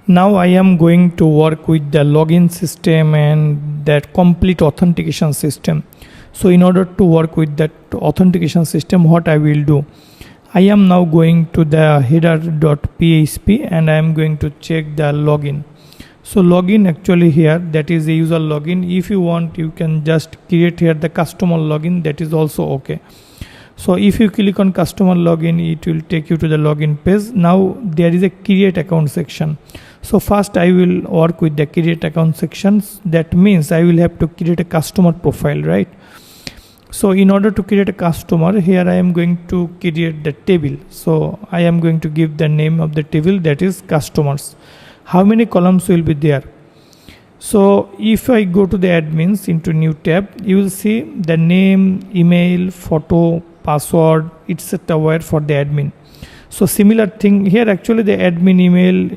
Now I am going to work with the login system and that complete authentication system. So in order to work with that authentication system, what I will do, I am now going to the header.php and I am going to check the login. So login actually here, that is the user login. If you want, you can just create here the customer login, that is also okay. So if you click on customer login, it will take you to the login page. Now there is a create account section. So first I will work with the create account sections. That means I will have to create a customer profile, right? So in order to create a customer, here I am going to create the table. So I am going to give the name of the table, that is customers. How many columns will be there? So if I go to the admins into new tab, you will see the name, email, photo, password, etc. were for the admin. So similar thing here, actually the admin email,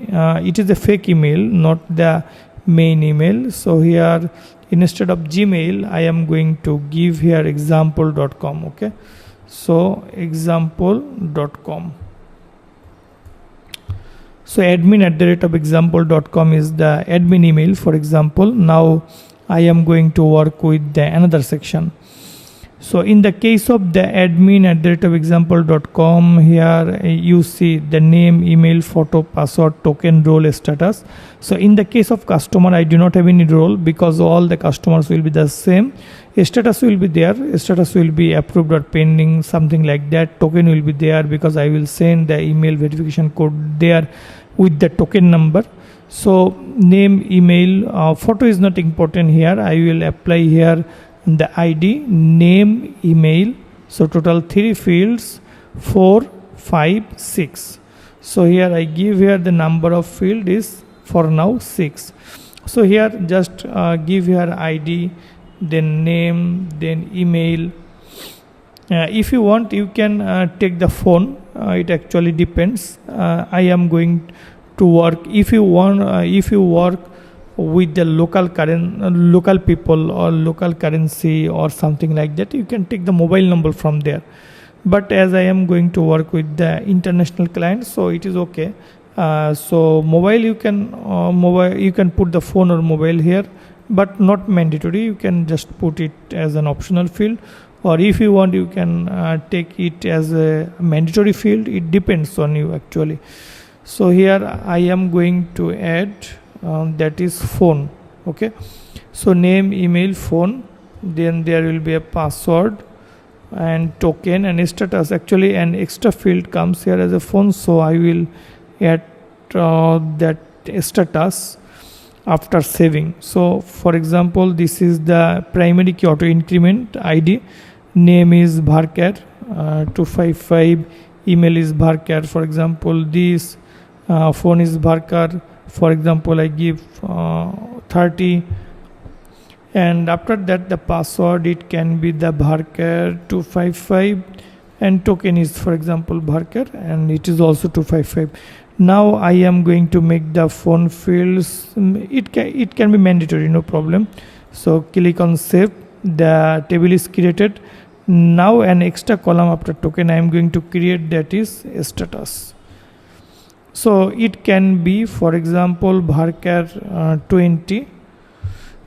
it is a fake email, not the main email. So here instead of Gmail, I am going to give here example.com. okay, so example.com. So admin@example.com is the admin email, for example. Now I am going to work with the another section. So in the case of the admin@example.com, here you see the name, email, photo, password, token, role, status. So in the case of customer, I do not have any role because all the customers will be the same. Status will be there, status will be approved or pending, something like that. Token will be there because I will send the email verification code there with the token number. So name, email, photo is not important here. I will apply here the ID, name, email. So total 3 fields, 4, 5, 6. So here I give here the number of field is for now 6. So here just give here ID, then name, then email. If you want, you can take the phone. It actually depends. I am going to work. If you want, if you work with the local people or local currency or something like that, you can take the mobile number from there. But as I am going to work with the international clients, so it is okay. So mobile, you can put the phone or mobile here, but not mandatory. You can just put it as an optional field, or if you want, you can take it as a mandatory field. It depends on you actually. So here I am going to add that is phone. Okay, so name, email, phone, then there will be a password and token and status. Actually an extra field comes here as a phone, so I will add that status after saving. So for example, this is the primary key auto increment ID. Name is Bharkar 255, email is Bharkar, for example. This phone is Bharkar, for example, I give 30, and after that the password, it can be the Bharkar 255, and token is, for example, Bharkar, and it is also 255. Now I am going to make the phone fields, it can be mandatory, no problem. So click on save, the table is created. Now an extra column after token I am going to create, that is status. So it can be, for example, Bharkar 20,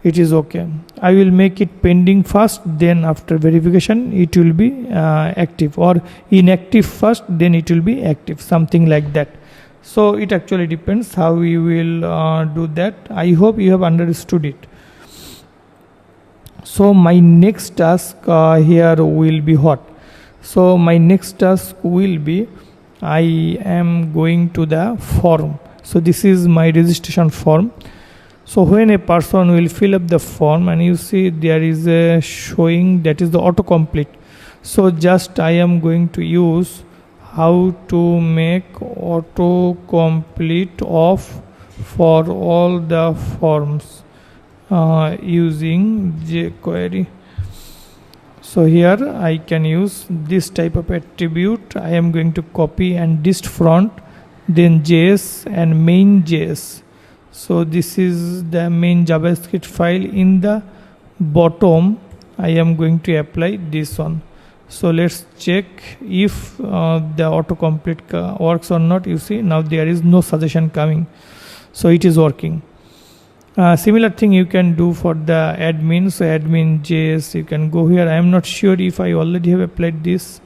it is okay. I will make it pending first, then after verification it will be active, or inactive first, then it will be active, something like that. So it actually depends how we will do that. I hope you have understood it. So my next task here will be what? So my next task will be, I am going to the form. So this is my registration form. So when a person will fill up the form, and you see there is a showing, that is the autocomplete. So just I am going to use how to make autocomplete off for all the forms using jQuery. So here I can use this type of attribute. I am going to copy and dist front, then JS and main.js. So this is the main JavaScript file. In the bottom I am going to apply this one. So let's check if the autocomplete works or not. You see now there is no suggestion coming. So it is working. Similar thing you can do for the admin. So admin JS, you can go here. I am not sure if I already have applied this.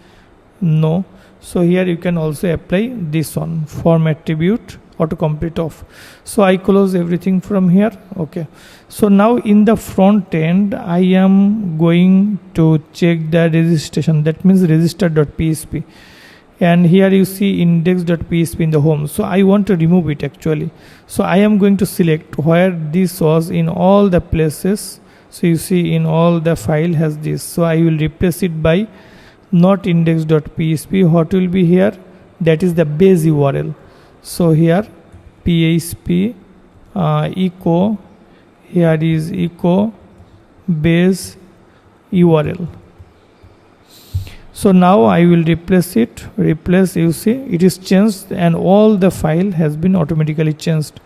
No. So here you can also apply this one, form attribute autocomplete off. So I close everything from here. Okay. So now in the front end, I am going to check the registration. That means register.php. And here you see index.php in the home. So I want to remove it actually. So I am going to select where this was in all the places. So you see in all the file has this. So I will replace it by not index.php. What will be here? That is the base URL. So here php echo, here is echo base URL. So now I will replace it. Replace, you see it is changed and all the file has been automatically changed.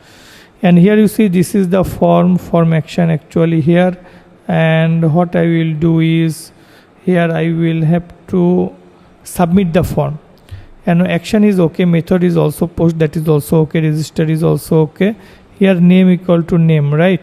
And here you see this is the form action actually here. And what I will do is here I will have to submit the form. And action is okay, method is also post, that is also okay, register is also okay. Here name equal to name, right?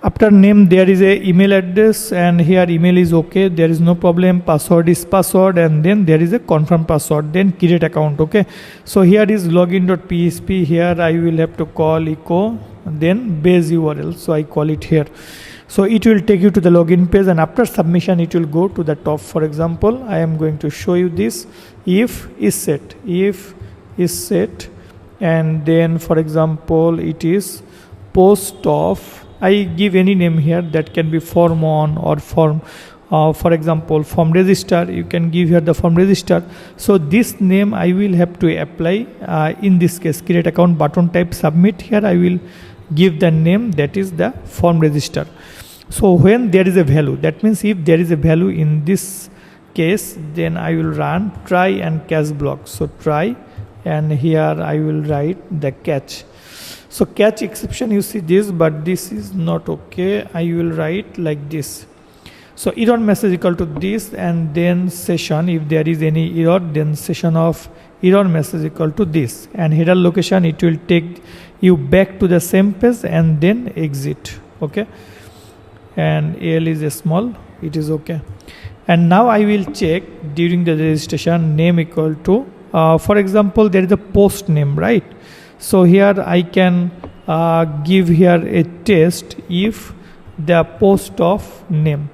After name there is a email address, and here email is okay, there is no problem. Password is password, and then there is a confirm password, then create account. Okay, so here is login.php. here I will have to call echo then base URL, so I call it here. So it will take you to the login page, and after submission it will go to the top. For example, I am going to show you this. If is set, and then for example it is post of, I give any name here, that can be form on or form, for example form register, you can give here the form register. So this name I will have to apply in this case, create account button type submit. Here I will give the name, that is the form register. So when there is a value, that means if there is a value in this case, then I will run try and catch block. So try, and here I will write the catch. So catch exception, you see this, but this is not okay. I will write like this. So error message equal to this, and then session, if there is any error, then session of error message equal to this, and header location, it will take you back to the same page and then exit. Okay, and AL is a small, it is okay. And now I will check during the registration, name equal to for example there is a post name, right? So here I can give here a test if the post of name,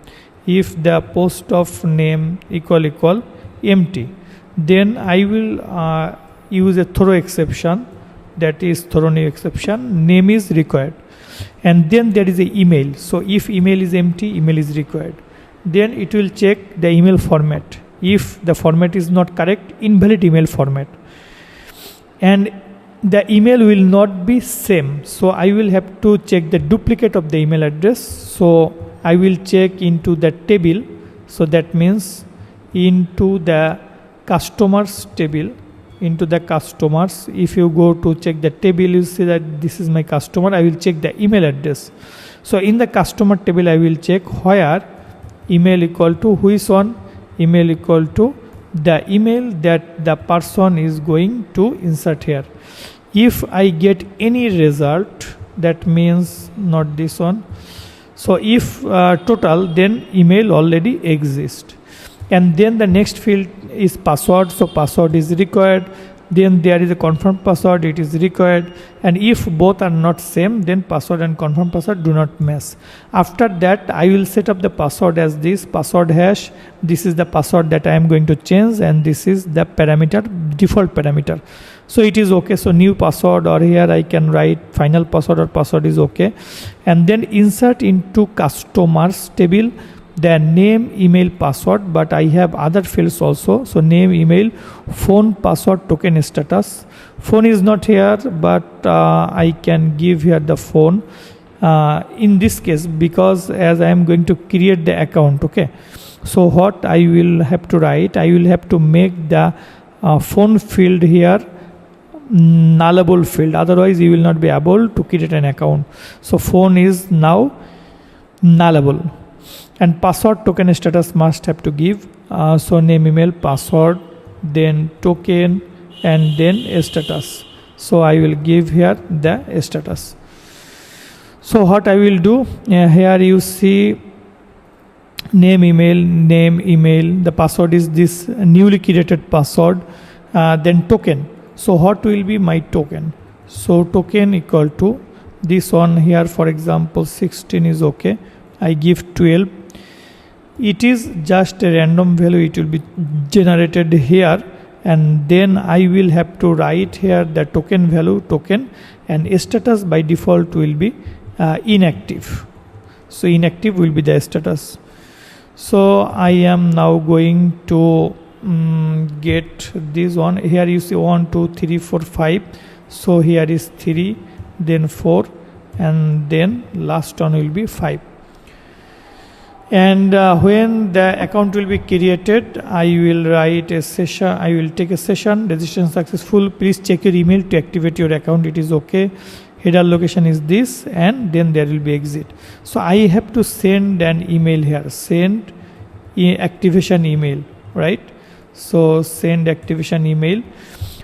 if the post of name equal empty, then I will use a throw exception, that is throw new exception, name is required. And then there is a email. So if email is empty, email is required. Then it will check the email format. If the format is not correct, invalid email format. And the email will not be same. So I will have to check the duplicate of the email address. So I will check into the table. So that means into the customers table. Into the customers, if you go to check the table, you see that this is my customer. I will check the email address. So in the customer table I will check where email equal to which one, email equal to the email that the person is going to insert here. If I get any result, that means not this one. So if total, then email already exists. And then the next field is password, so password is required. Then there is a confirm password, it is required. And if both are not same, then password and confirm password do not match. After that I will set up the password as this password hash. This is the password that I am going to change, and this is the parameter, default parameter. So it is okay. So new password, or here I can write final password, or password is okay. And then insert into customers table the name, email, password, but I have other fields also. So name, email, phone, password, token status. Phone is not here, but I can give here the phone in this case, because as I am going to create the account. Okay, so what I will have to write, I will have to make the phone field here nullable field, otherwise you will not be able to create an account. So phone is now nullable. And password, token status must have to give. So name, email, password, then token, and then status. So I will give here the status. So what I will do, here you see name email, the password is this newly created password, then token. So what will be my token? So token equal to this one here, for example 16 is okay, I give 12. It is just a random value, it will be generated here, and then I will have to write here the token value, token, and status by default will be inactive. So inactive will be the status. So I am now going to get this one. Here you see 1 2 3 4 5. So here is 3, then 4, and then last one will be 5. And when the account will be created, I will write a session. I will take a session, registration successful, please check your email to activate your account, it is okay, header location is this, and then there will be exit. So I have to send an email here, send activation email, right? So send activation email.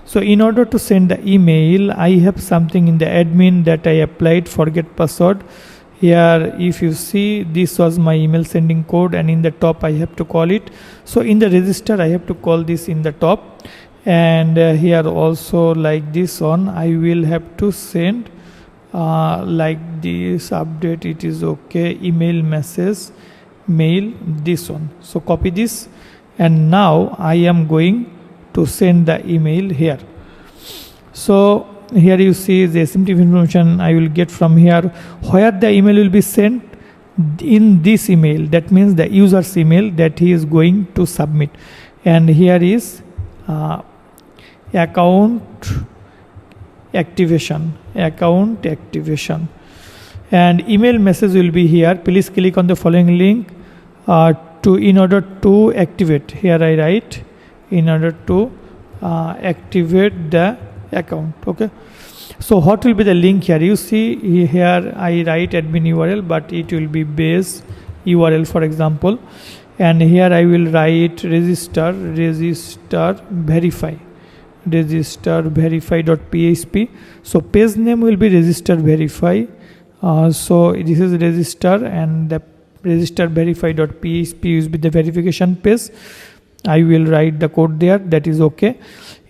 So in order to send the email, I have something in the admin that I applied, forget password. Here if you see, this was my email sending code, and in the top I have to call it. So in the register I have to call this in the top, and here also like this one I will have to send like this, update, it is okay, email message, mail, this one. So copy this, and now I am going to send the email here. So here you see the SMTP information I will get from here, where the email will be sent, in this email, that means the user's email that he is going to submit. And here is account activation, and email message will be here, please click on the following link in order to activate. Here I write in order to activate the account. Okay, so what will be the link here? You see here I write admin URL, but it will be base URL, for example, and here I will write register verify.php. So page name will be register verify. So this is register, and the register verify.php will be the verification page. I will write the code there, that is okay.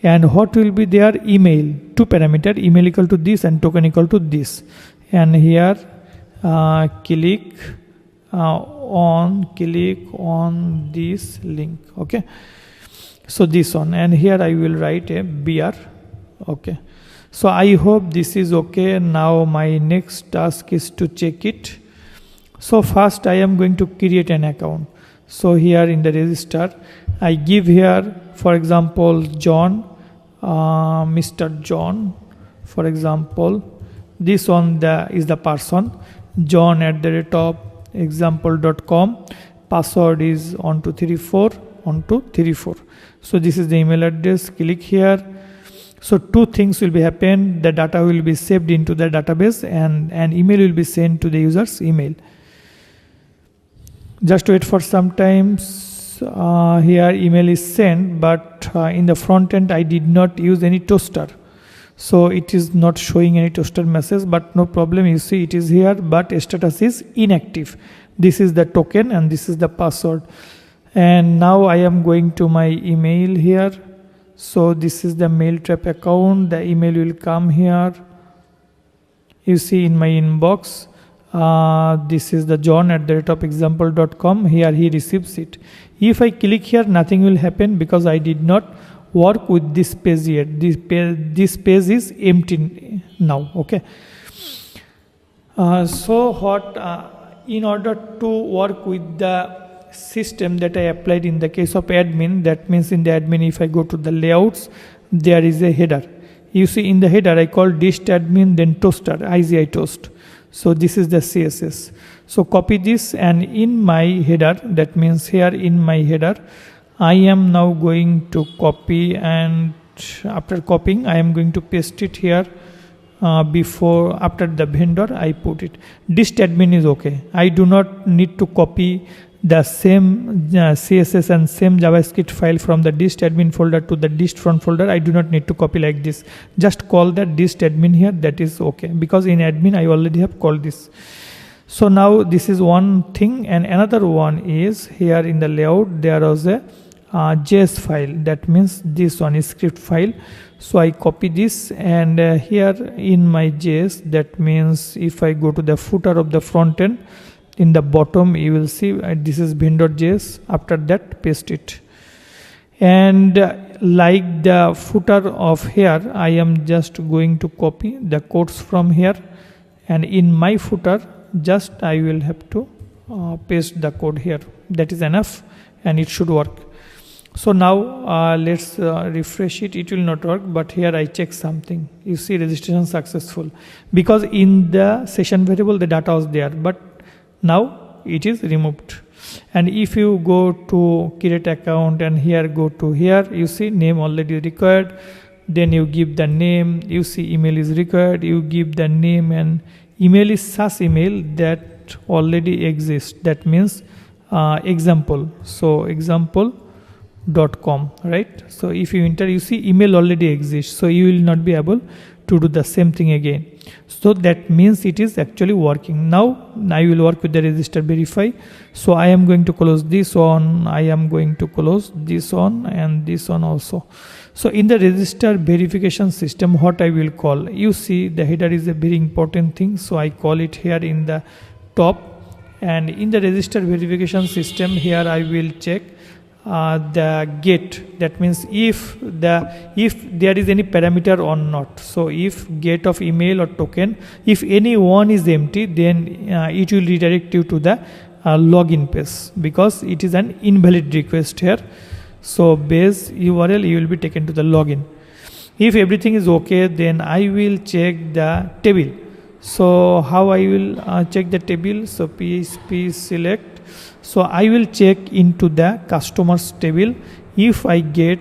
And what will be their email? 2 parameter, email equal to this and token equal to this. And here click on this link. Okay, so this one, and here I will write a BR. Okay, so I hope this is okay. Now my next task is to check it. So first I am going to create an account. So here in the register I give here, for example, John, Mr. John, for example, this one is the person, John @example.com, password is 1234. So this is the email address, click here. So two things will be happen, the data will be saved into the database, and an email will be sent to the user's email. Just wait for some time. Here email is sent, but in the front end I did not use any toaster, so it is not showing any toaster message, but no problem, you see it is here, but status is inactive. This is the token and this is the password. And now I am going to my email here. So this is the Mailtrap account, the email will come here, you see in my inbox. This is the John @example.com. Here he receives it. If I click here, nothing will happen because I did not work with this page yet. This page is empty now. Okay. In order to work with the system that I applied in the case of admin, that means in the admin, if I go to the layouts, there is a header. You see in the header I call dist admin, then toaster, IGI toast. So this is the CSS. So copy this, and in my header, that means here in my header, I am now going to copy, and after copying I am going to paste it here. After the vendor I put it. Dist admin is okay. I do not need to copy the same CSS and same JavaScript file from the dist admin folder to the dist front folder. I do not need to copy like this. Just call that dist admin here. That is okay, because in admin I already have called this. So now this is one thing, and another one is here in the layout there was a JS file. That means this one is script file. So I copy this, and here in my JS, that means if I go to the footer of the front end, in the bottom you will see this is bin.js. After that, paste it, and like the footer of here, I am just going to copy the codes from here, and in my footer just I will have to paste the code here. That is enough, and it should work. So now let's refresh it. It will not work, but here I check something. You see registration successful, because in the session variable the data was there, but now it is removed. And if you go to create account and here go to here, you see name already required, then you give the name, you see email is required, you give the name, and email is SaaS email that already exists. That means example. So example.com, right? So if you enter, you see email already exists, so you will not be able to do the same thing again. So that means it is actually working. Now I will work with the register verify. So I am going to close this one, I am going to close this one, and this one also. So in the register verification system, what I will call, you see the header is a very important thing, so I call it here in the top. And in the register verification system, here I will check the get. That means if there is any parameter or not. So if get of email or token, if any one is empty, then it will redirect you to the login page, because it is an invalid request here. So base URL, you will be taken to the login. If everything is okay, then I will check the table. So how I will check the table? So PHP select. So I will check into the customers table. If I get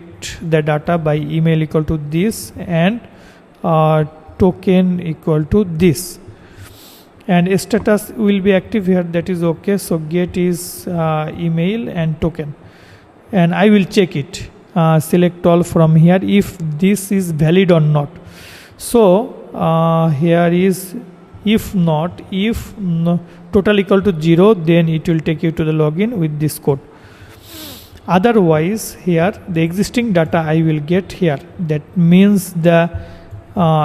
the data by email equal to this and token equal to this, and status will be active here, that is okay. So get is email and token, and I will check it, select all from here if this is valid or not. So here is if not, if no, total equal to 0, then it will take you to the login with this code. Otherwise, here the existing data I will get here. That means the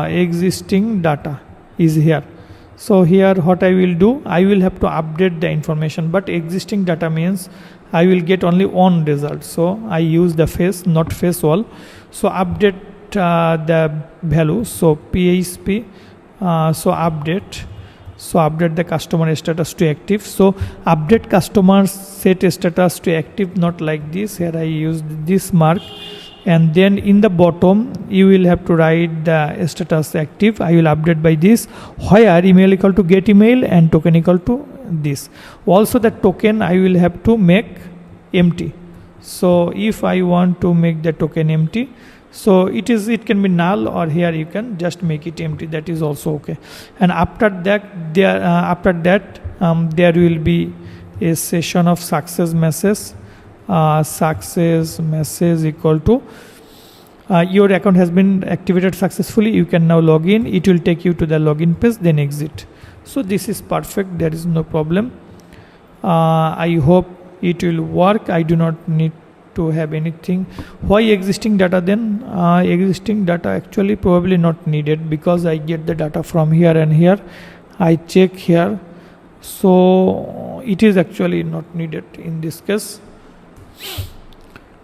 existing data is here. So here what I will do, I will have to update the information, but existing data means I will get only one result. So I use the face, not face all. So update the value. So PHP. So update the customer status to active. So update customer set status to active, not like this. Here I used this mark, and then in the bottom you will have to write the status active. I will update by this, where email equal to get email and token equal to this. Also the token I will have to make empty. So if I want to make the token empty, so it can be null, or here you can just make it empty. That is also okay. And after that there will be a session of success message. Success message equal to your account has been activated successfully. You can now log in. It will take you to the login page, then exit. So this is perfect. There is no problem. I hope it will work. I do not need to have anything. Why existing data then? Existing data actually probably not needed, because I get the data from here and here. I check here, so it is actually not needed in this case.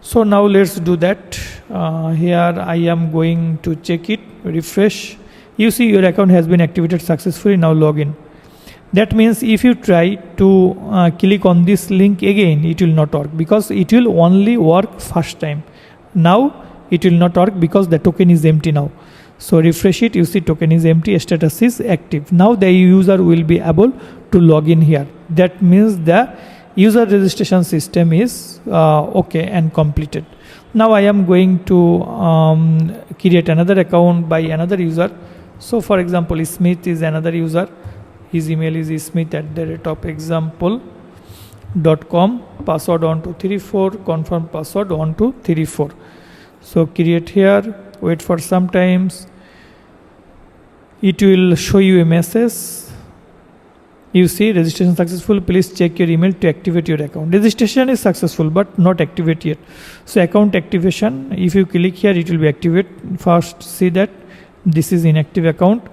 So now let's do that. Here I am going to check it, refresh. You see your account has been activated successfully. Now log in. That means if you try to click on this link again, it will not work, because it will only work first time. Now it will not work because the token is empty now. So refresh it, you see token is empty, status is active. Now the user will be able to log in here. That means the user registration system is okay and completed. Now I am going to create another account by another user. So for example, Smith is another user. His email is smith@example.com. .com, password 1234, confirm password 1234. So create here, wait for some times, it will show you a message. You see registration successful, please check your email to activate your account. Registration is successful but not activate yet. So account activation, if you click here it will be activate. First see that this is inactive account.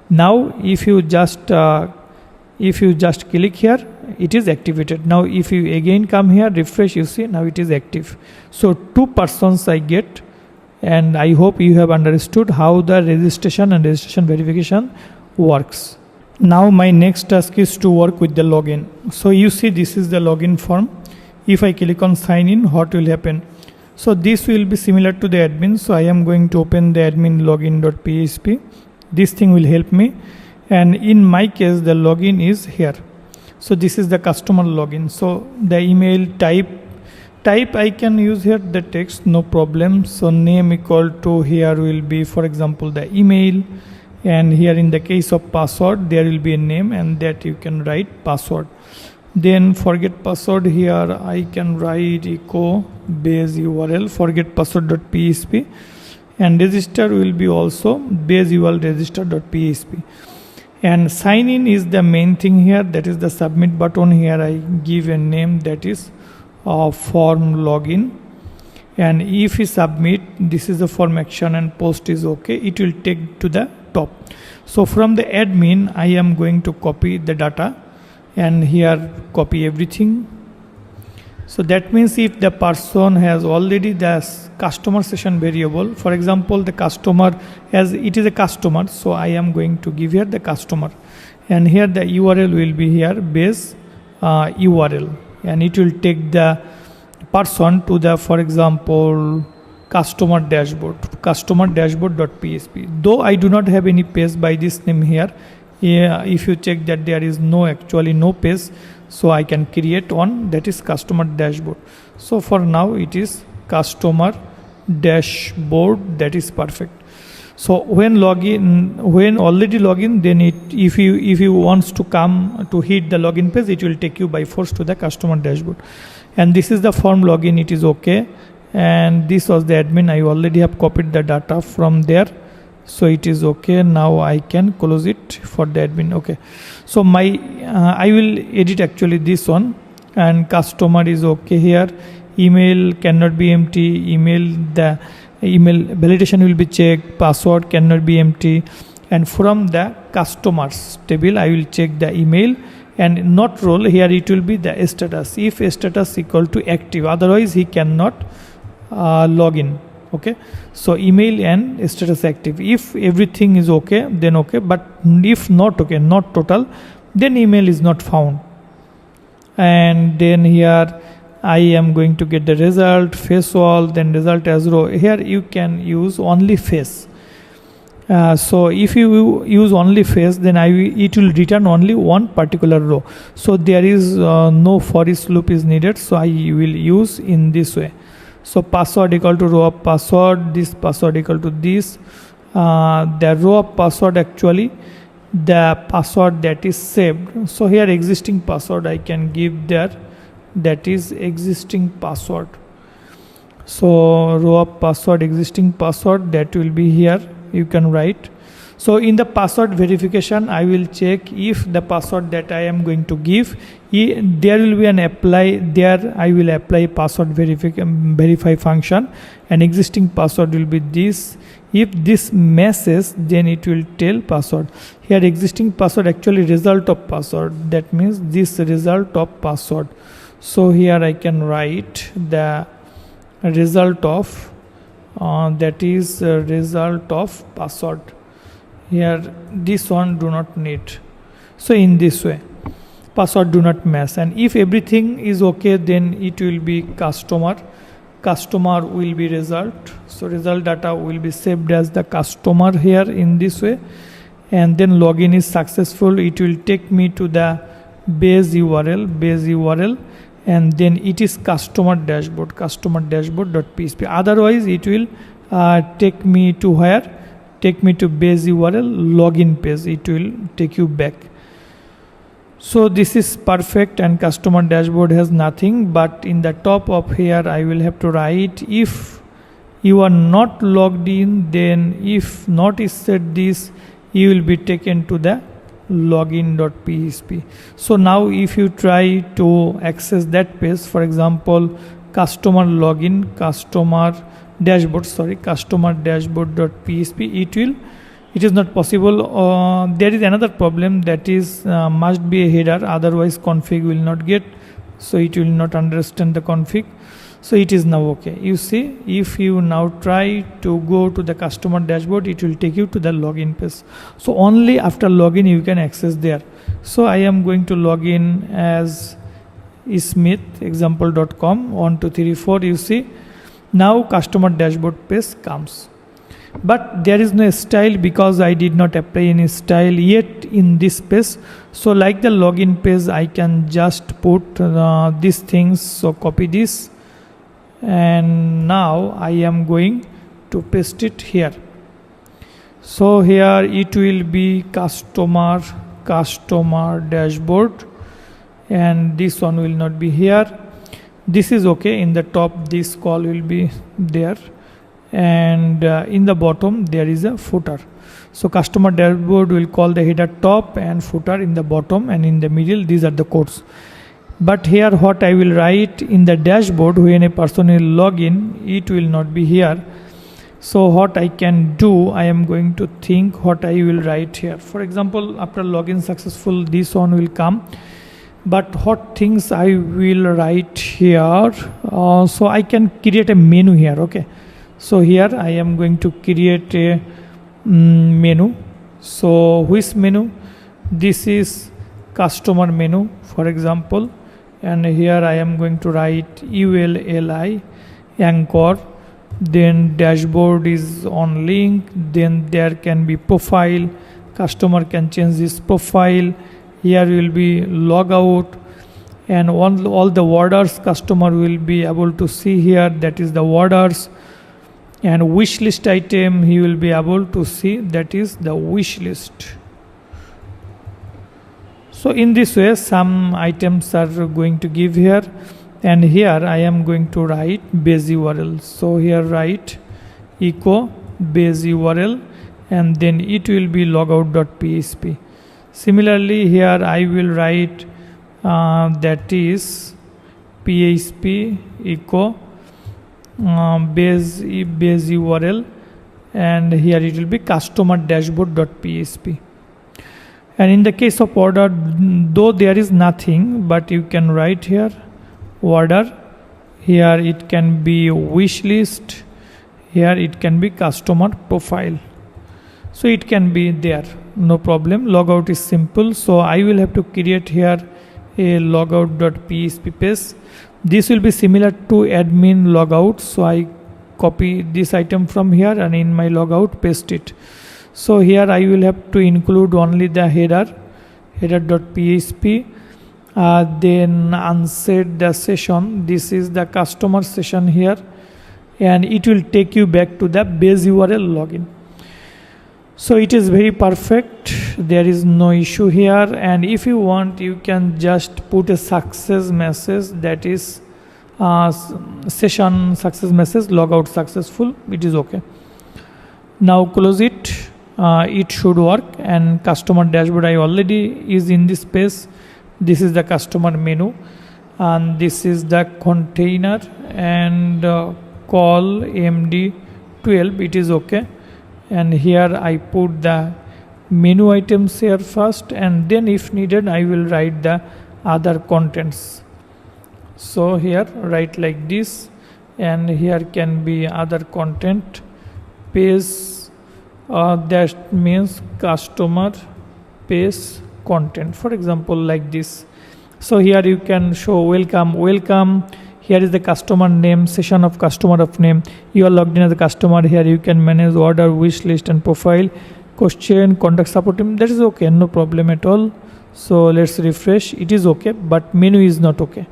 Now if you just click here, it is activated. Now if you again come here, refresh, you see now it is active. So 2 persons I get, and I hope you have understood how the registration and registration verification works. Now my next task is to work with the login. So you see this is the login form. If I click on sign in, what will happen? So this will be similar to the admin. So I am going to open the admin login.php. This thing will help me. And in my case, the login is here. So this is the customer login. So the email type I can use here the text, no problem. So name equal to, here will be for example the email, and here in the case of password there will be a name, and that you can write password. Then forget password, here I can write echo base URL forget password.php, and register will be also base URL register.php. And sign in is the main thing here, that is the submit button. Here I give a name, that is form login, and if you submit, this is the form action and post is okay, it will take to the top. So from the admin I am going to copy the data, and here copy everything. So that means if the person has already the customer session variable, for example the customer, as it is a customer, so I am going to give here the customer, and here the URL will be here base URL, and it will take the person to the, for example, customer dashboard.php. Though I do not have any page by this name here, if you check that there is actually no page, so I can create one, that is customer dashboard. So for now it is customer dashboard, that is perfect. So when already login, then if you wants to come to hit the login page, it will take you by force to the customer dashboard. And this is the form login, it is okay. And this was the admin, I already have copied the data from there, so it is okay. Now I can close it for the admin. Okay, so I will edit actually this one, and customer is okay here. Email cannot be empty, the email validation will be checked, password cannot be empty, and from the customers table I will check the email, and not role, here it will be the status, if status equal to active, otherwise he cannot log in. Okay, so email and status active, if everything is okay then okay, but if not okay, not total, then email is not found. And then here I am going to get the result, face all, then result as row. Here you can use only face. So if you use only face, then it will return only one particular row. So there is no for each loop is needed, so I will use in this way. So password equal to row of password, this password equal to this. The row of password, actually the password that is saved. So here existing password I can give there, that is existing password. So row of password, existing password, that will be here, you can write. So in the password verification I will check if the password that I am going to give, there will be an apply, there I will apply password verify function, and existing password will be this. If this messes, then it will tell password. Here existing password, actually result of password, that means this result of password. So here I can write the result of that is result of password. Here this one do not need. So in this way password do not mess, and if everything is okay, then it will be customer will be result. So result data will be saved as the customer here in this way, and then login is successful. It will take me to the base URL, and then it is customer dashboard.php. Otherwise it will take me to where? Take me to base URL login page. It will take you back. So this is perfect and customer dashboard has nothing, but in the top of here I will have to write if you are not logged in, then if not is set this, you will be taken to the login.php. So now if you try to access that page, for example customer login, customer dashboard.php, it is not possible. There is another problem, that is must be a header, otherwise config will not get, so it will not understand the config. So it is now okay. You see, if you now try to go to the customer dashboard, it will take you to the login page. So only after login you can access there. So I am going to log in as smith.example.com 1 2 3 4. You see, now customer dashboard page comes, but there is no style because I did not apply any style yet in this page. So like the login page, I can just put these things. So copy this, and now I am going to paste it here. So here it will be customer dashboard, and this one will not be here. This is okay. In the top this call will be there, and in the bottom there is a footer. So customer dashboard will call the header top and footer in the bottom, and in the middle these are the codes. But here what I will write in the dashboard, when a person will log in, it will not be here. So what I can do, I am going to think what I will write here. For example, after login successful, this one will come. But what things I will write here, so I can create a menu here. Okay, so here I am going to create a menu. So which menu? This is customer menu, for example, and here I am going to write ULLI anchor, then dashboard is on link, then there can be profile, customer can change this profile. Here will be logout, and all the orders customer will be able to see here, that is the orders. And wish list item he will be able to see, that is the wish list. So in this way some items are going to give here, and here I am going to write base URL. So here write echo base URL, and then it will be logout.php. Similarly here I will write that is PHP echo base URL, and here it will be customer dashboard.php. And in the case of order, though there is nothing, but you can write here order, here it can be wish list, here it can be customer profile. So it can be there, no problem. Logout is simple, so I will have to create here a logout.php page. This will be similar to admin logout, so I copy this item from here and in my logout paste it. So here I will have to include only the header.php, then unset the session. This is the customer session here, and it will take you back to the base URL login. So it is very perfect, there is no issue here. And if you want, you can just put a success message, that is session success message, logout successful. It is okay. Now close it. It should work. And customer dashboard I already is in this page. This is the customer menu, and this is the container, and call MD12, it is okay. And here I put the menu items here first, and then if needed I will write the other contents. So here write like this, and here can be other content page, that means customer page content, for example like this. So here you can show welcome. Here is the customer name, session of customer of name. You are logged in as a customer. Here you can manage order, wish list and profile, question, contact support team. That is okay, no problem at all. So let's refresh. It is okay, but menu is not okay.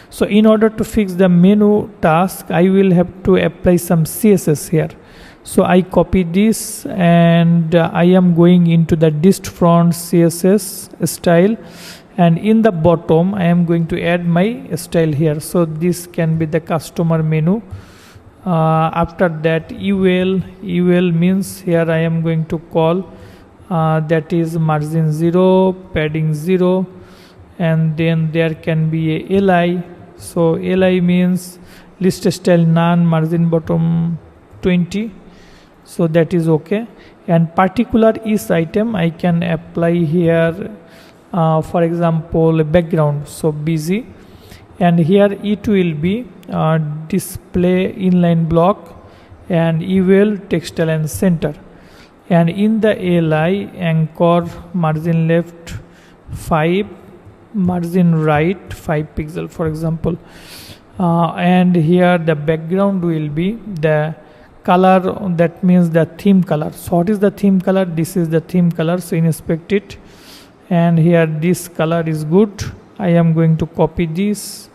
So in order to fix the menu task, I will have to apply some CSS here. So I copy this, and I am going into the dist front CSS style, and in the bottom I am going to add my style here. So this can be the customer menu. After that UL means here I am going to call that is margin 0, padding 0, and then there can be a li. So li means list style none, margin bottom 20, so that is okay. And particular is item I can apply here, for example background, so busy, and here it will be display inline block, and UL text align center, and in the li anchor margin left 5, margin right 5 pixel for example, and here the background will be the color, that means the theme color. So what is the theme color? This is the theme color, so inspect it, and here this color is good. I am going to copy this,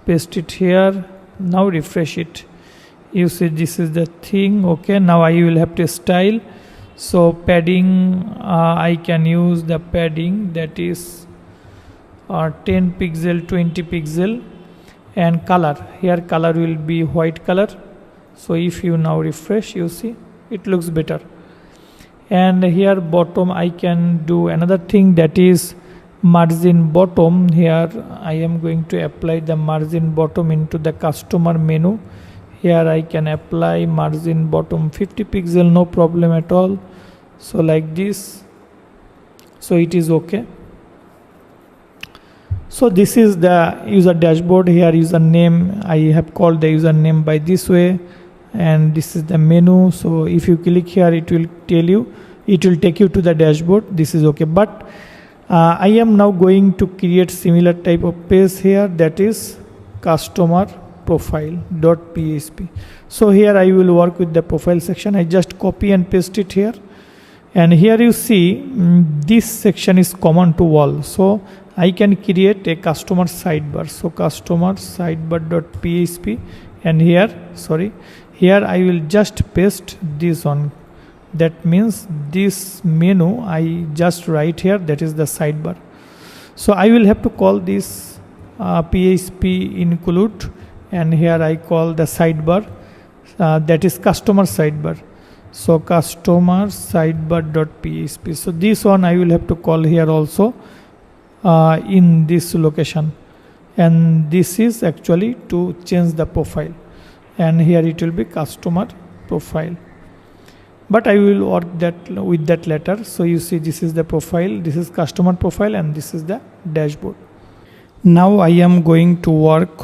paste it here, now refresh it. You see this is the thing. Okay, now I will have to style. So padding, I can use the padding that is 10 pixel, 20 pixel, and color, here color will be white color. So if you now refresh, you see it looks better. And here bottom I can do another thing, that is margin bottom. Here I am going to apply the margin bottom into the customer menu. Here I can apply margin bottom 50 pixel, no problem at all. So like this, so it is okay. So this is the user dashboard. Here username, I have called the username by this way, and this is the menu. So if you click here, it will tell you, it will take you to the dashboard. This is okay, but I am now going to create similar type of page here, that is customer profile.php. So here I will work with the profile section. I just copy and paste it here, and here you see this section is common to all, so I can create a customer sidebar. So customer sidebar.php, and here I will just paste this on. That means this menu I just write here, that is the sidebar. So I will have to call this PHP include, and here I call the sidebar, that is customer sidebar. So customer sidebar.php. So this one I will have to call here also in this location, and this is actually to change the profile, and here it will be customer profile, but I will work that with that later. So you see this is the profile, this is customer profile, and this is the dashboard. Now I am going to work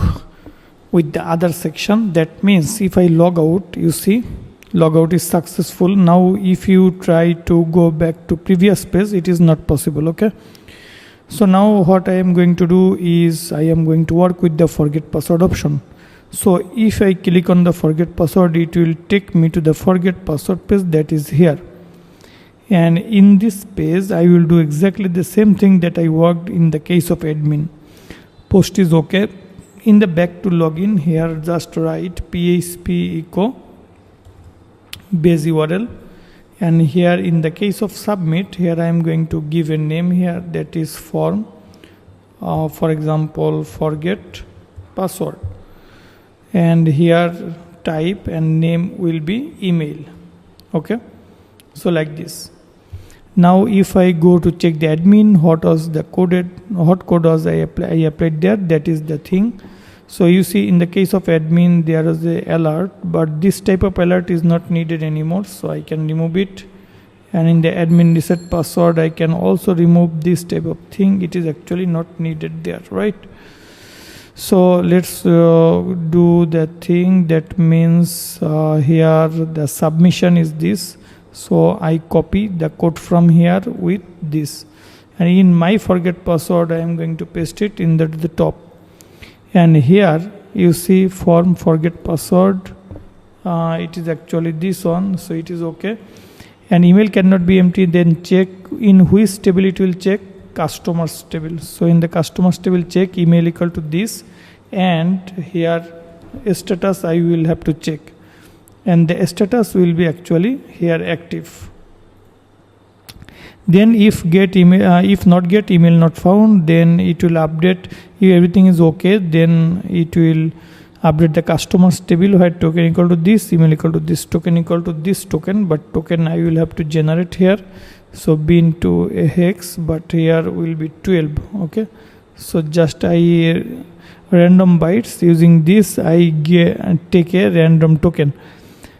with the other section. That means if I log out, you see logout is successful. Now if you try to go back to previous page, it is not possible. Okay, so now what I am going to do is I am going to work with the forget password option. So if I click on the forget password, it will take me to the forget password page, that is here, and in this page I will do exactly the same thing that I worked in the case of admin. Post is okay. In the back to login, here just write php echo base URL, and here in the case of submit, here I am going to give a name here, that is form, for example forget password, and here type and name will be email. Okay, so like this. Now if I go to check the admin, what code was I applied there, that is the thing. So you see in the case of admin there is a alert, but this type of alert is not needed anymore, so I can remove it. And in the admin reset password, I can also remove this type of thing. It is actually not needed there, right? So let's do the thing. That means here the submission is this, so I copy the code from here with this, and in my forget password I am going to paste it in the top. And here you see form forget password, it is actually this one, so it is okay. And email cannot be empty. Then check in which table it will check, customers table. So in the customers table, check email equal to this, and here status I will have to check, and the status will be actually here active. Then if get email, if not get email not found, then it will update. If everything is okay, then it will update the customers table where token equal to this, email equal to this, token equal to this token, but token I will have to generate here. So b into a hex, but here will be 12. Okay, so just I random bytes using this, I take a random token.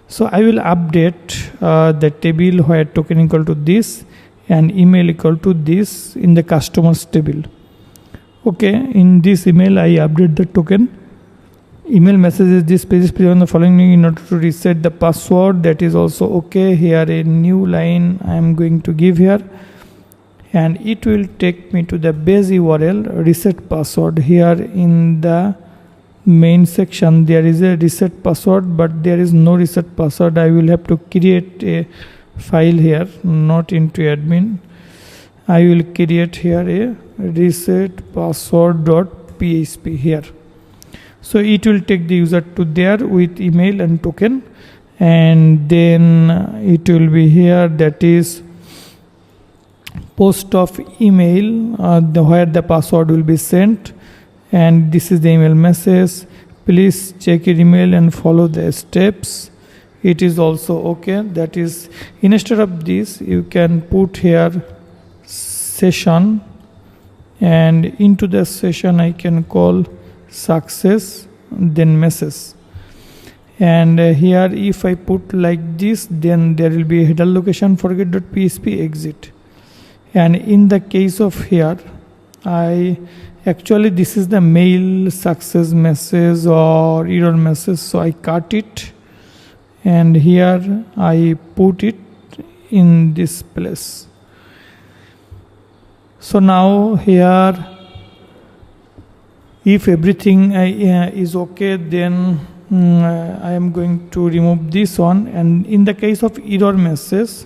So I will update the table where token equal to this and email equal to this in the customers table. Okay, in this email I update the token. Email message is this page is on the following in order to reset the password. That is also okay. Here a new line I am going to give here, and it will take me to the base URL reset password. Here in the main section there is a reset password, but there is no reset password. I will have to create a file here, not into admin. I will create here a reset password.php here. So it will take the user to there with email and token, and then it will be here, that is post of email where the password will be sent, and this is the email message. Please check your email and follow the steps. It is also okay. That is, instead of this you can put here session, and into the session I can call success then message, and here if I put like this, then there will be a header location forget.php exit. And in the case of here, I actually this is the mail success message or error message, so I cut it and here I put it in this place. So now here if everything is okay, then I am going to remove this one, and in the case of error message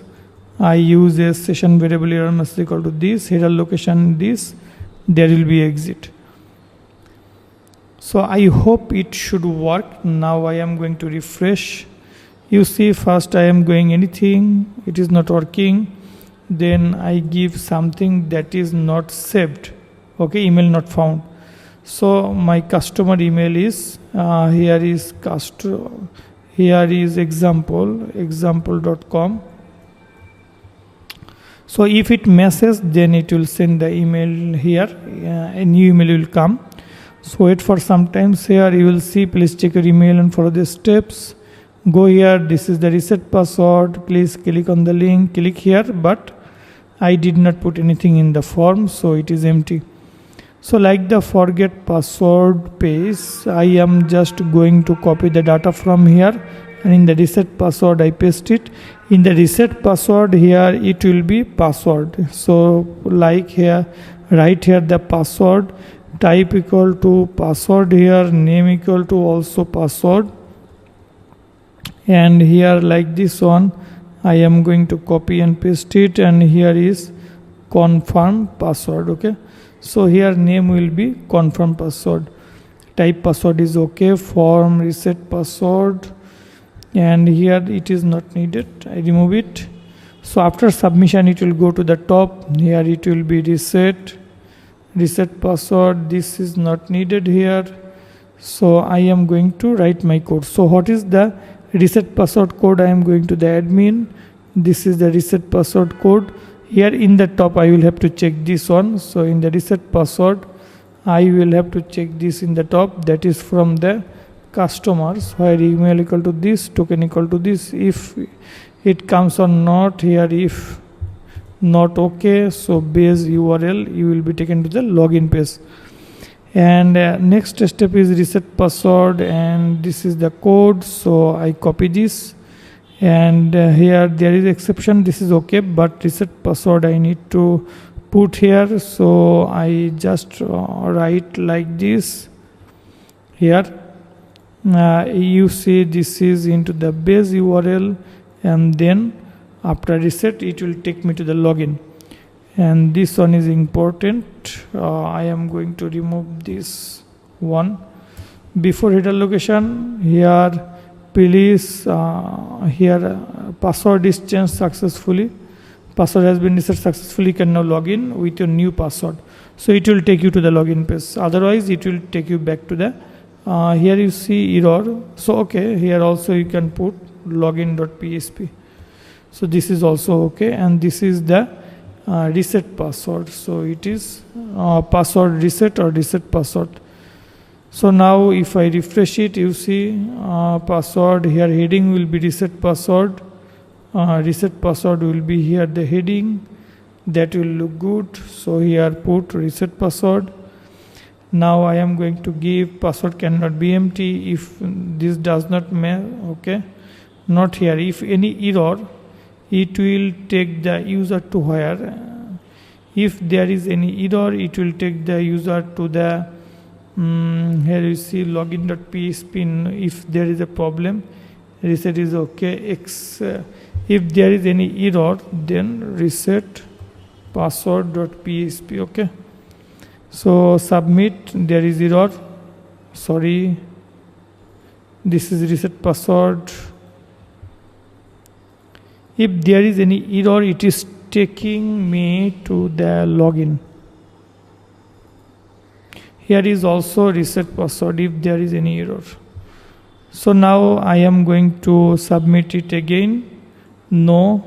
I use a session variable error message equal to this, header location this, there will be exit. So I hope it should work. Now I am going to refresh. You see, first I am going anything, it is not working, then I give something that is not saved. Okay, email not found. So my customer email is here is example.com. So if it messes, then it will send the email here, a new email will come. So wait for some time. Here you will see, please check your email and follow the steps. Go here, this is the reset password, please click on the link, click here, but I did not put anything in the form, so it is empty. So like the forget password page, I am just going to copy the data from here, and in the reset password I paste it. In the reset password here it will be password. So like here, write here the password, type equal to password here, name equal to also password, and here like this one I am going to copy and paste it, and here is confirm password. Okay, so here name will be confirm password, type password is okay, form reset password, and here it is not needed, I remove it. So after submission it will go to the top, here it will be reset password, this is not needed here. So I am going to write my code. So what is the reset password code? I am going to the admin, this is the reset password code. Here in the top I will have to check this one. So in the reset password I will have to check this in the top, that is from the customers, where email equal to this, token equal to this. If it comes or not, here if not okay, so base URL you will be taken to the login page. And next step is reset password, and this is the code, so I copy this, and here there is exception, this is okay, but reset password I need to put here, so I just write like this here. You see this is into the base URL, and then after reset it will take me to the login, and this one is important. I am going to remove this one. Before header location, here please here password is changed successfully, password has been reset successfully, you can now log in with your new password. So it will take you to the login page, otherwise it will take you back to the here you see error. So okay, here also you can put login.php. so this is also okay, and this is the reset password. So it is password reset or reset password. So now if I refresh it, you see password here, heading will be reset password. Reset password will be here the heading, that will look good. So here put reset password. Now I am going to give password cannot be empty. If this does not match, okay, not here. If any error, it will take the user to where. If there is any error, it will take the user to the here you see login.php. If there is a problem, reset is okay. If there is any error, then reset password.php. okay. So submit, there is error, sorry, this is reset password. If there is any error, it is taking me to the login. Here is also reset password if there is any error. So now I am going to submit it again. No,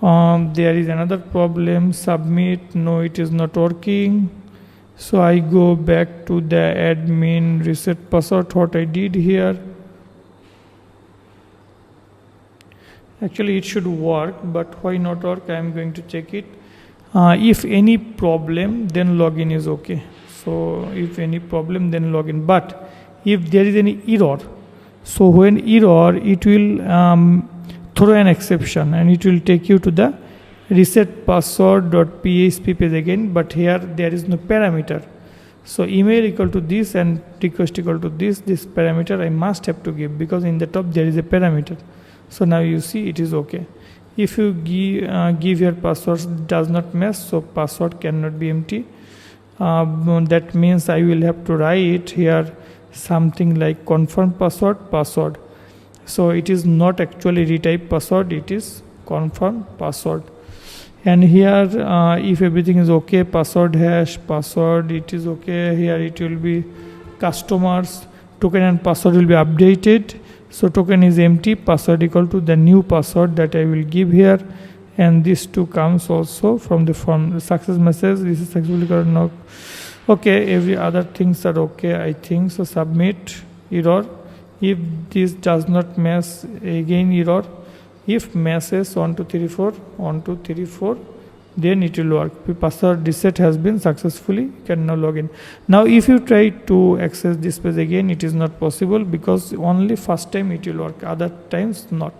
there is another problem. Submit, no, it is not working. So I go back to the admin reset password, what I did here. Actually it should work, but why not work? I am going to check it. If any problem, then login is okay. So if any problem, then login. But if there is any error, so when error, it will throw an exception and it will take you to the reset password.php page again, but here there is no parameter. So email equal to this and request equal to this parameter I must have to give, because in the top there is a parameter. So now you see it is okay. If you give your password does not match, so password cannot be empty. That means I will have to write here something like confirm password. So it is not actually retype password, it is confirm password. And here if everything is okay, password hash password, it is okay. Here it will be customers, token and password will be updated. So token is empty, password equal to the new password that I will give here, and this two comes also from the form. The success message, this is successfully correct. No, okay, every other things are okay, I think. So submit, error. If this does not match, again error. If matches 1 2 3 4 1 2 3 4, then it will work. Password reset has been successfully, you can now log in. Now if you try to access this page again, it is not possible, because only first time it will work, other times not.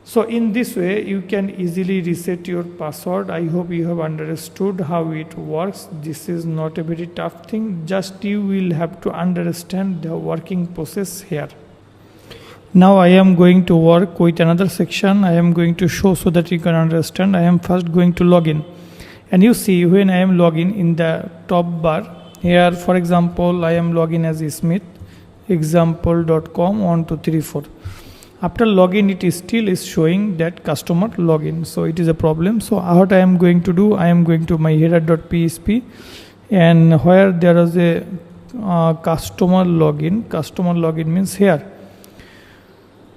So in this way you can easily reset your password. I hope you have understood how it works. This is not a very tough thing, just you will have to understand the working process here. Now I am going to work with another section. I am going to show so that you can understand. I am first going to log in, and you see when I am login in the top bar here, for example, I am login as Smith example.com 1 2 3 4. After login, it is still showing that customer login, so it is a problem. So what I am going to do, I am going to my header.php, and where there is a customer login means here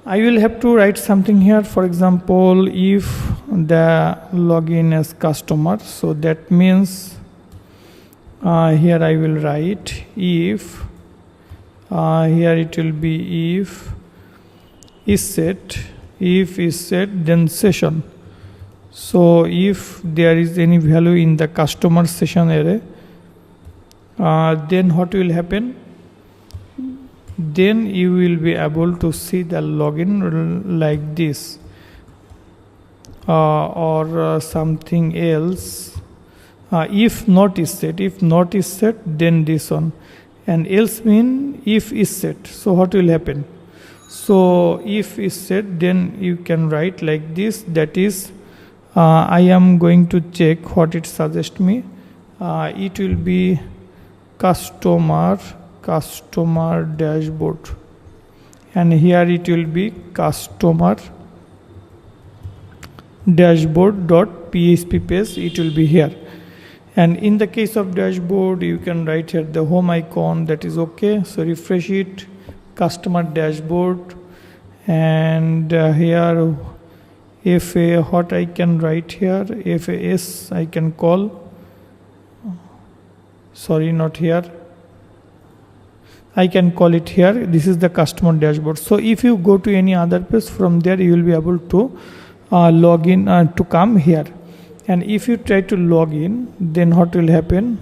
I will have to write something here. For example, if the login as customer, so that means here I will write if here it will be if is set then session. So if there is any value in the customer session array, then what will happen? Then you will be able to see the login like this, or something else. If not is set, then this one, and else mean if is set. So what will happen? So if is set, then you can write like this, that is I am going to check what it suggests me. It will be customer dashboard, and here it will be customer dashboard.php page, it will be here. And in the case of dashboard, you can write here the home icon, that is okay. So refresh it, customer dashboard, and here FA, what I can write here, FAS I can call, sorry, not here, I can call it here. This is the customer dashboard. So if you go to any other page, from there you will be able to log in to come here. And if you try to log in, then what will happen?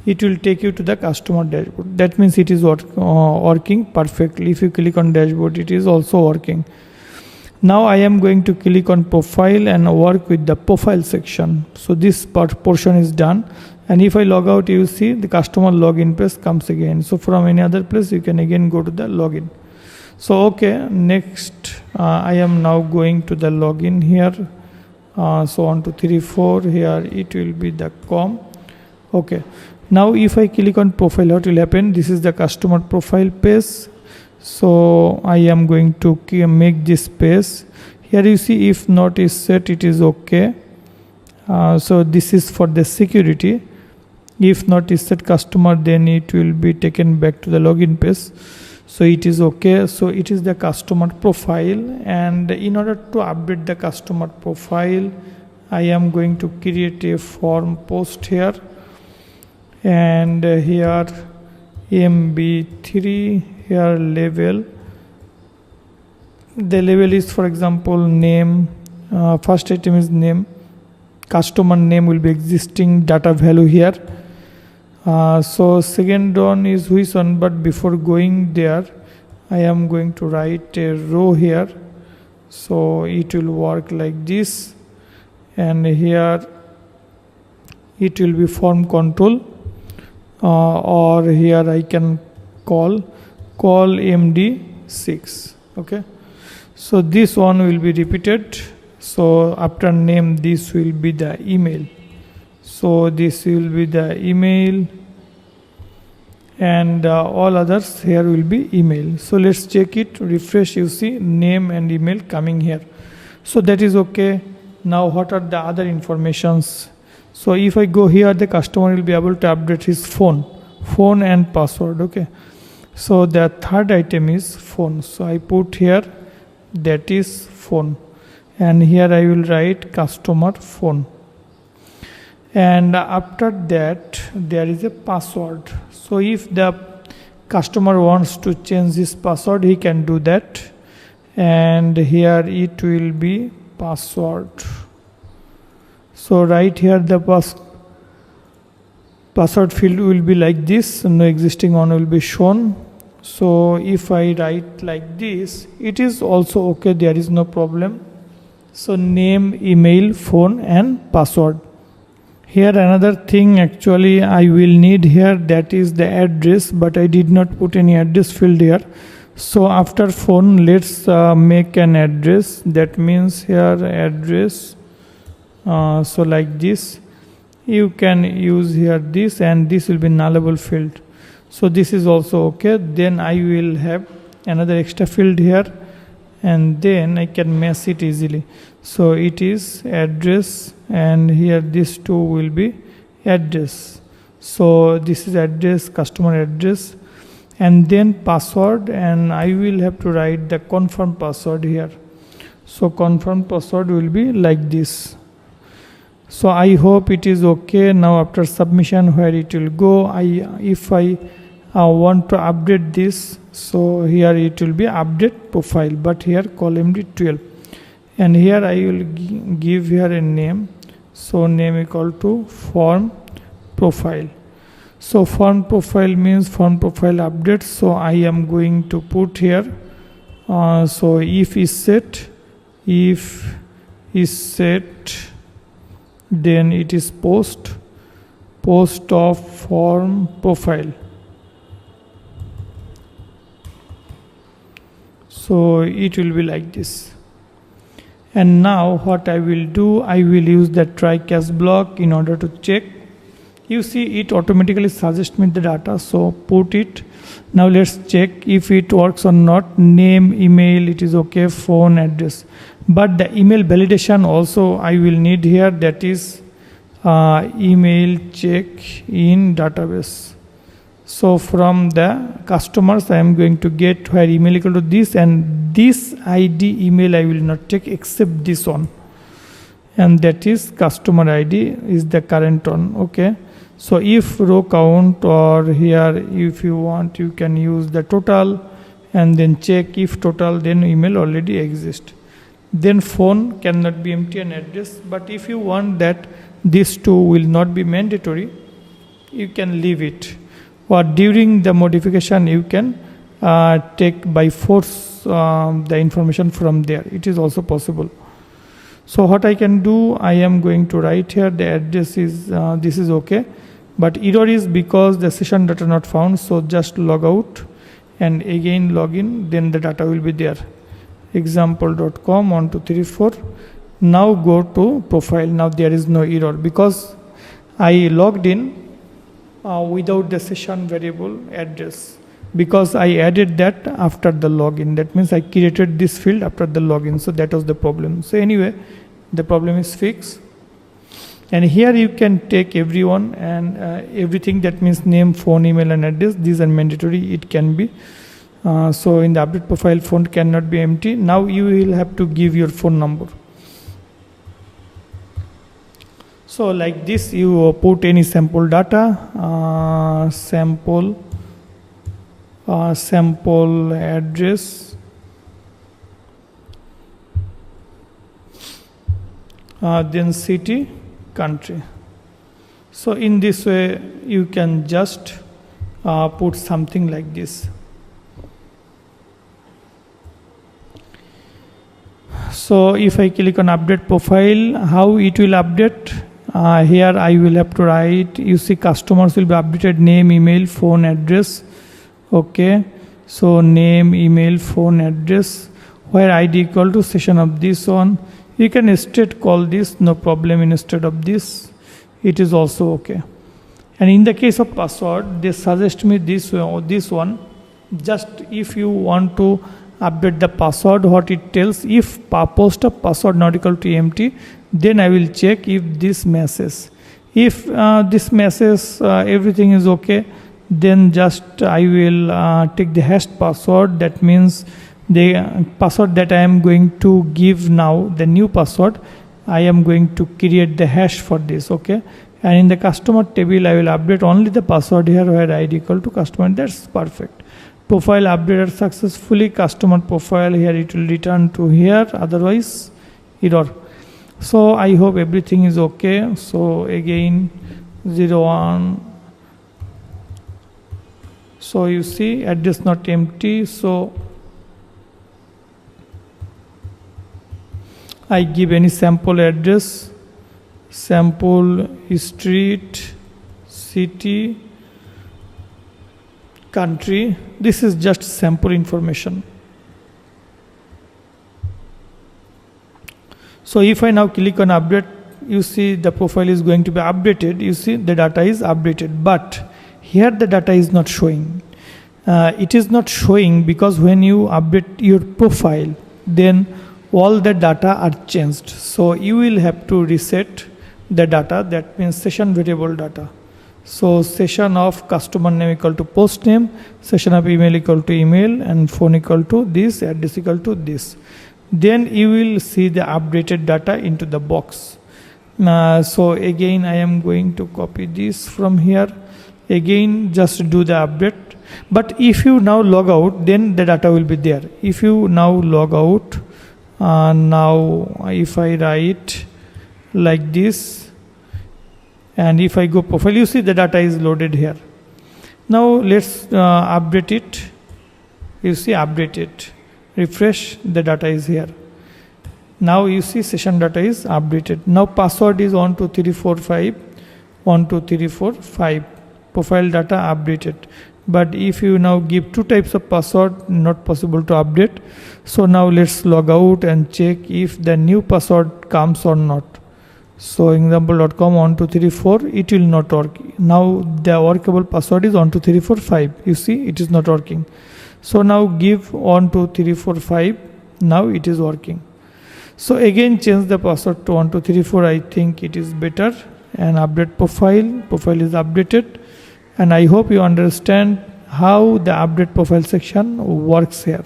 It will take you to the customer dashboard. That means it is working perfectly. If you click on dashboard, it is also working. Now I am going to click on profile and work with the profile section. So this portion is done. And if I log out, you see the customer login page comes again. So from any other place, you can again go to the login. So okay, next I am now going to the login here. So 1, 2, 3, 4, here it will be the com. Okay, now if I click on profile, what will happen? This is the customer profile page. So I am going to make this page. Here you see if not is set, it is okay. So this is for the security. If not is set customer, then it will be taken back to the login page. So it is okay. So it is the customer profile, and in order to update the customer profile, I am going to create a form post here, and here MB3, here label. The label is, for example, name. First item is name. Customer name will be existing data value here. So second one is which one, but before going there, I am going to write a row here. So it will work like this, and here it will be form control, or here I can call MD6. Okay, so this one will be repeated. So after name, this will be the email. So this will be the email, and all others here will be email. So let's check it, refresh, you see name and email coming here. So that is okay. Now what are the other informations? So if I go here, the customer will be able to update his phone and password. Okay, so the third item is phone. So I put here, that is phone, and here I will write customer phone. And after that, there is a password. So if the customer wants to change his password, he can do that. And here it will be password. So right here the password field will be like this. No existing one will be shown. So if I write like this, it is also okay. There is no problem. So name, email, phone, and password. Here another thing actually I will need here, that is the address, but I did not put any address field here. So after phone, let's make an address. That means here address. So like this, you can use here this, and this will be nullable field. So this is also okay. Then I will have another extra field here, and then I can match it easily. So it is address, and here this two will be address. So this is address, customer address, and then password, and I will have to write the confirm password here. So confirm password will be like this. So I hope it is okay. Now after submission, where it will go, if I want to update this, so here it will be update profile, but here column MD12, and here I will give here a name. So name equal to form profile. So form profile means form profile update. So I am going to put here, so if is set, then it is post of form profile. So it will be like this. And now what I will do, I will use the try catch block in order to check. You see it automatically suggests me the data, so put it. Now let's check if it works or not. Name, email, it is okay, phone, address. But the email validation also I will need here, that is email check in database. So from the customers I am going to get where email equal to this, and this ID email I will not check except this one, and that is customer ID is the current one. Okay, so if row count, or here if you want you can use the total and then check if total, then email already exists. Then phone cannot be empty, and address. But if you want that these two will not be mandatory, you can leave it, or during the modification you can take by force the information from there. It is also possible. So what I can do, I am going to write here the address is this is okay, but error is because the session data not found. So just log out and again log in, then the data will be there. Example.com 1 2 3 4. Now go to profile. Now there is no error because I logged in without the session variable address, because I added that after the login. That means I created this field after the login. So that was the problem. So anyway, the problem is fixed. And here you can take everyone and everything, that means name, phone, email and address. These are mandatory. It can be. So in the update profile, phone cannot be empty. Now you will have to give your phone number. So like this, you put any sample data, sample address, then city, country. So in this way you can just put something like this. So if I click on update profile, how it will update? Here I will have to write, you see customers will be updated, name, email, phone, address. Okay, so name, email, phone, address, where ID equal to session of this one. You can straight call this, no problem. Instead of this, it is also okay. And in the case of password, they suggest me this one. Just if you want to update the password, what it tells, if post of password not equal to empty, then I will check if this matches. If this matches, everything is okay, then just I will take the hashed password. That means the password that I am going to give now, the new password, I am going to create the hash for this. Okay, and in the customer table I will update only the password here where ID equal to customer. That's perfect. Profile updated successfully. Customer profile, here it will return to here, otherwise error. So I hope everything is okay. So again 01. So you see address not empty. So I give any sample address, sample street, city, country. This is just sample information. So if I now click on update, you see the profile is going to be updated. You see the data is updated, but here the data is not showing. It is not showing because when you update your profile, then all the data are changed. So you will have to reset the data. That means session variable data. So session of customer name equal to post name, session of email equal to email, and phone equal to this, address equal to this. Then you will see the updated data into the box. So again I am going to copy this from here. Again just do the update. But if you now log out, then the data will be there. If you now log out, now if I write like this, and if I go profile, you see the data is loaded here. Now let's update it. You see update it. Refresh, the data is here. Now you see session data is updated. Now password is 12345, 12345. Profile data updated. But if you now give two types of password, not possible to update. So now let's log out and check if the new password comes or not. So example.com 1234, it will not work. Now the workable password is 12345. You see, it is not working. So now give 12345. Now it is working. So again change the password to 1234. I think it is better. And update profile. Profile is updated. And I hope you understand how the update profile section works here.